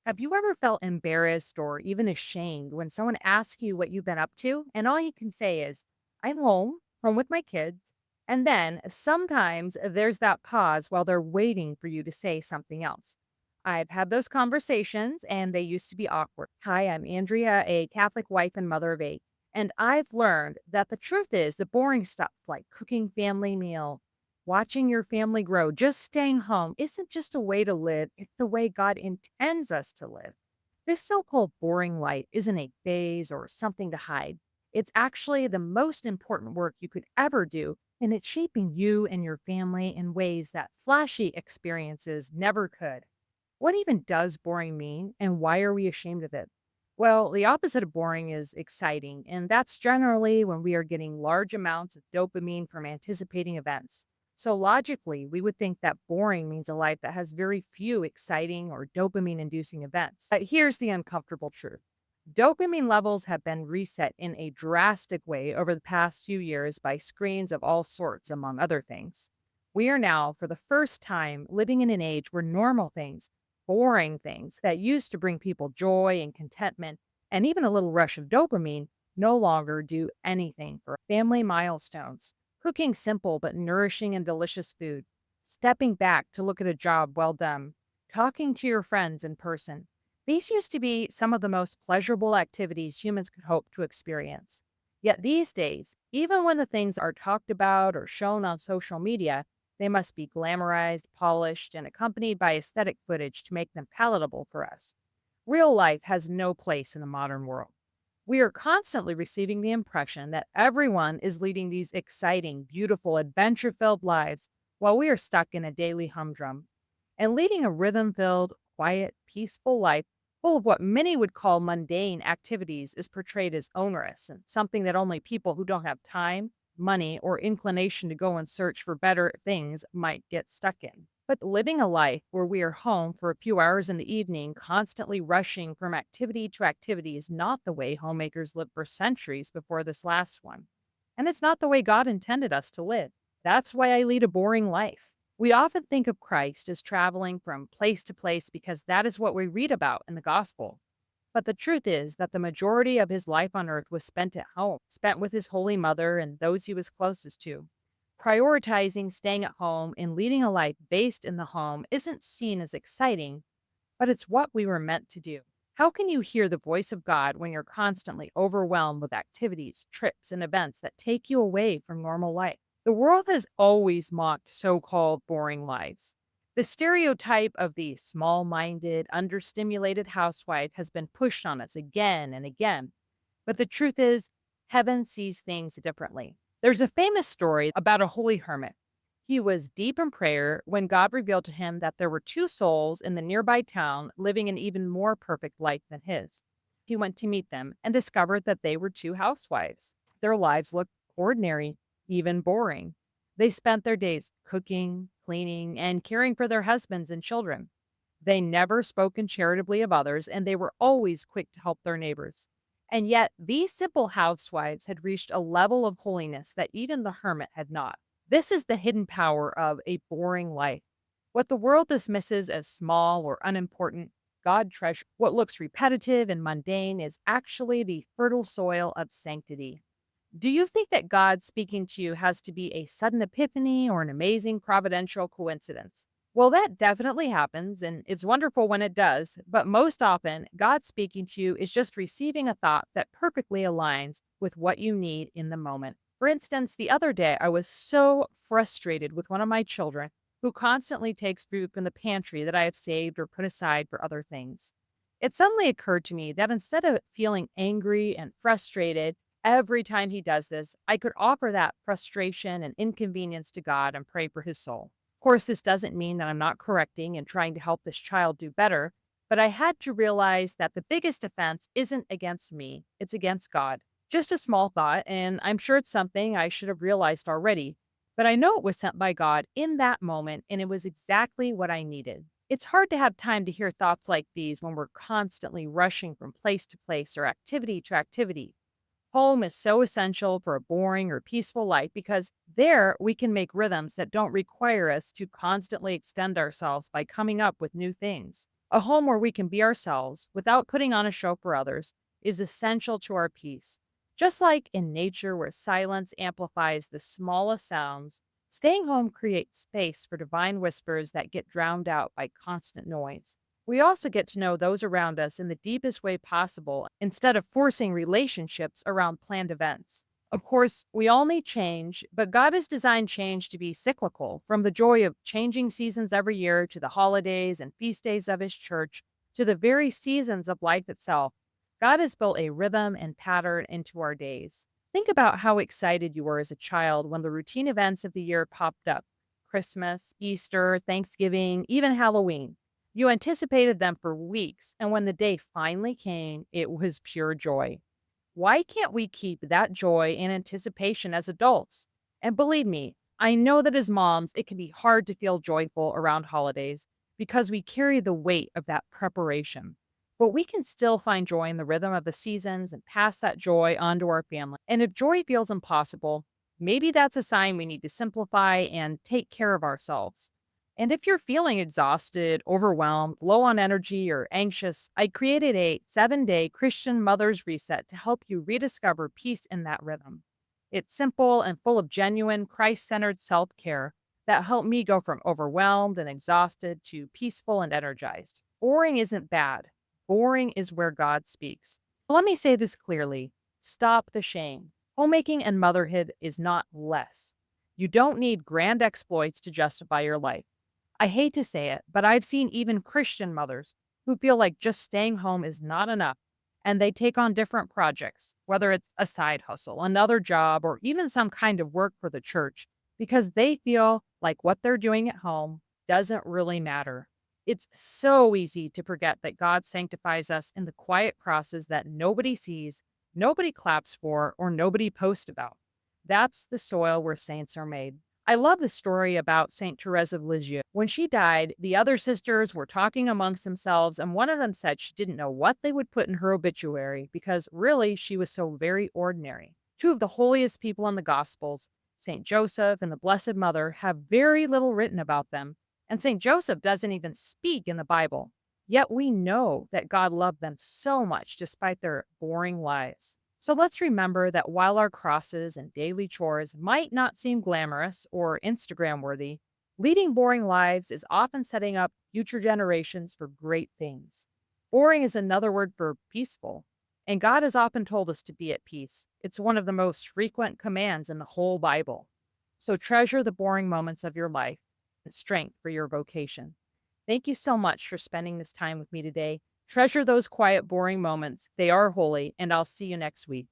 Have you ever felt embarrassed or even ashamed when someone asks you what you've been up to? And all you can say is, I'm home with my kids. And then sometimes there's that pause while they're waiting for you to say something else. I've had those conversations and they used to be awkward. Hi, I'm Andrea, a Catholic wife and mother of eight. And I've learned that the truth is the boring stuff like cooking family meal, watching your family grow, just staying home isn't just a way to live, it's the way God intends us to live. This so called boring life isn't a phase or something to hide. It's actually the most important work you could ever do, and it's shaping you and your family in ways that flashy experiences never could. What even does boring mean, and why are we ashamed of it? Well, the opposite of boring is exciting, and that's generally when we are getting large amounts of dopamine from anticipating events. So, logically, we would think that boring means a life that has very few exciting or dopamine inducing events. But here's the uncomfortable truth: dopamine levels have been reset in a drastic way over the past few years by screens of all sorts, among other things. We are now, for the first time, living in an age where normal things, boring things that used to bring people joy and contentment and even a little rush of dopamine, no longer do anything for family milestones. Cooking simple but nourishing and delicious food, stepping back to look at a job well done, talking to your friends in person. These used to be some of the most pleasurable activities humans could hope to experience. Yet these days, even when the things are talked about or shown on social media, they must be glamorized, polished, and accompanied by aesthetic footage to make them palatable for us. Real life has no place in the modern world. We are constantly receiving the impression that everyone is leading these exciting, beautiful, adventure filled lives while we are stuck in a daily humdrum. And leading a rhythm filled, quiet, peaceful life full of what many would call mundane activities is portrayed as onerous and something that only people who don't have time, money, or inclination to go and search for better things might get stuck in. But living a life where we are home for a few hours in the evening, constantly rushing from activity to activity, is not the way homemakers lived for centuries before this last one. And it's not the way God intended us to live. That's why I lead a boring life. We often think of Christ as traveling from place to place because that is what we read about in the gospel. But the truth is that the majority of his life on earth was spent at home, spent with his holy mother and those he was closest to. Prioritizing staying at home and leading a life based in the home isn't seen as exciting, but it's what we were meant to do. How can you hear the voice of God when you're constantly overwhelmed with activities, trips, and events that take you away from normal life? The world has always mocked so called boring lives. The stereotype of the small minded, understimulated housewife has been pushed on us again and again. But the truth is, heaven sees things differently. There's a famous story about a holy hermit. He was deep in prayer when God revealed to him that there were two souls in the nearby town living an even more perfect life than his. He went to meet them and discovered that they were two housewives. Their lives looked ordinary, even boring. They spent their days cooking, cleaning, and caring for their husbands and children. They never spoken charitably of others, and they were always quick to help their neighbors. And yet, these simple housewives had reached a level of holiness that even the hermit had not. This is the hidden power of a boring life. What the world dismisses as small or unimportant, God treasures. What looks repetitive and mundane is actually the fertile soil of sanctity. Do you think that God speaking to you has to be a sudden epiphany or an amazing providential coincidence? Well, that definitely happens, and it's wonderful when it does. But most often, God speaking to you is just receiving a thought that perfectly aligns with what you need in the moment. For instance, the other day, I was so frustrated with one of my children who constantly takes food from the pantry that I have saved or put aside for other things. It suddenly occurred to me that instead of feeling angry and frustrated, every time he does this, I could offer that frustration and inconvenience to God and pray for his soul. Of course, this doesn't mean that I'm not correcting and trying to help this child do better, but I had to realize that the biggest offense isn't against me, it's against God. Just a small thought, and I'm sure it's something I should have realized already, but I know it was sent by God in that moment, and it was exactly what I needed. It's hard to have time to hear thoughts like these when we're constantly rushing from place to place or activity to activity. Home is so essential for a boring or peaceful life because there we can make rhythms that don't require us to constantly extend ourselves by coming up with new things. A home where we can be ourselves without putting on a show for others is essential to our peace. Just like in nature, where silence amplifies the smallest sounds, staying home creates space for divine whispers that get drowned out by constant noise. We also get to know those around us in the deepest way possible instead of forcing relationships around planned events. Of course, we all need change, but God has designed change to be cyclical, from the joy of changing seasons every year to the holidays and feast days of His church to the very seasons of life itself. God has built a rhythm and pattern into our days. Think about how excited you were as a child when the routine events of the year popped up: Christmas, Easter, Thanksgiving, even Halloween. You anticipated them for weeks, and when the day finally came, it was pure joy. Why can't we keep that joy and anticipation as adults? And believe me, I know that as moms, it can be hard to feel joyful around holidays because we carry the weight of that preparation. But we can still find joy in the rhythm of the seasons and pass that joy on to our family. And if joy feels impossible, maybe that's a sign we need to simplify and take care of ourselves. And if you're feeling exhausted, overwhelmed, low on energy, or anxious, I created a 7-day Christian Mother's Reset to help you rediscover peace in that rhythm. It's simple and full of genuine, Christ centered self care that helped me go from overwhelmed and exhausted to peaceful and energized. Boring isn't bad, boring is where God speaks. Let me say this clearly: stop the shame. Homemaking and motherhood is not less. You don't need grand exploits to justify your life. I hate to say it, but I've seen even Christian mothers who feel like just staying home is not enough, and they take on different projects, whether it's a side hustle, another job, or even some kind of work for the church, because they feel like what they're doing at home doesn't really matter. It's so easy to forget that God sanctifies us in the quiet crosses that nobody sees, nobody claps for, or nobody posts about. That's the soil where saints are made. I love the story about Saint Therese of Lisieux. When she died, the other sisters were talking amongst themselves, and one of them said she didn't know what they would put in her obituary because really she was so very ordinary. Two of the holiest people in the Gospels, Saint Joseph and the Blessed Mother, have very little written about them, and Saint Joseph doesn't even speak in the Bible. Yet we know that God loved them so much despite their boring lives. So let's remember that while our crosses and daily chores might not seem glamorous or Instagram worthy, leading boring lives is often setting up future generations for great things. Boring is another word for peaceful, and God has often told us to be at peace. It's one of the most frequent commands in the whole Bible. So treasure the boring moments of your life and strength for your vocation. Thank you so much for spending this time with me today. Treasure those quiet, boring moments. They are holy, and I'll see you next week.